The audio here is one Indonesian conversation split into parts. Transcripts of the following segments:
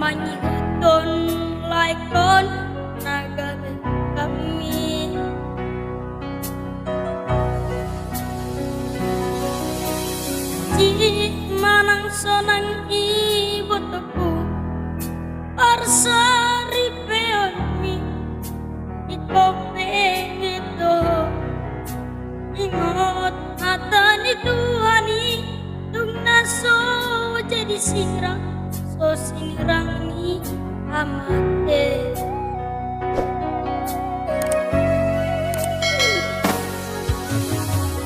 Panyi huton laikon naga kami Ji manang sonang ibu teku Parsari peoni Ikope gitu Ingot hatani Tuhani Tung naso jadi sirang So sinirangni amate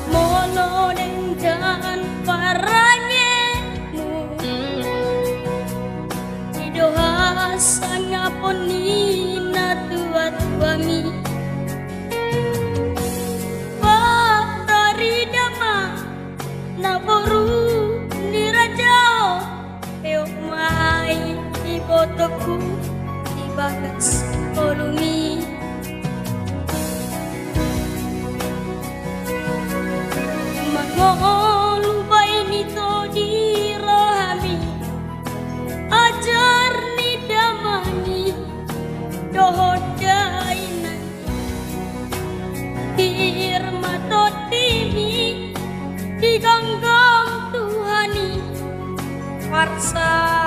Molo dengan paranye Idoha sangaponi na tua-tuami Dari dama naboru nirajao Eok mai ibotoku ibagas kolumi Mangolubay nito di rohami Ajar ni damani dohoday nanti Irma totimi diganggam Tuhani Parsa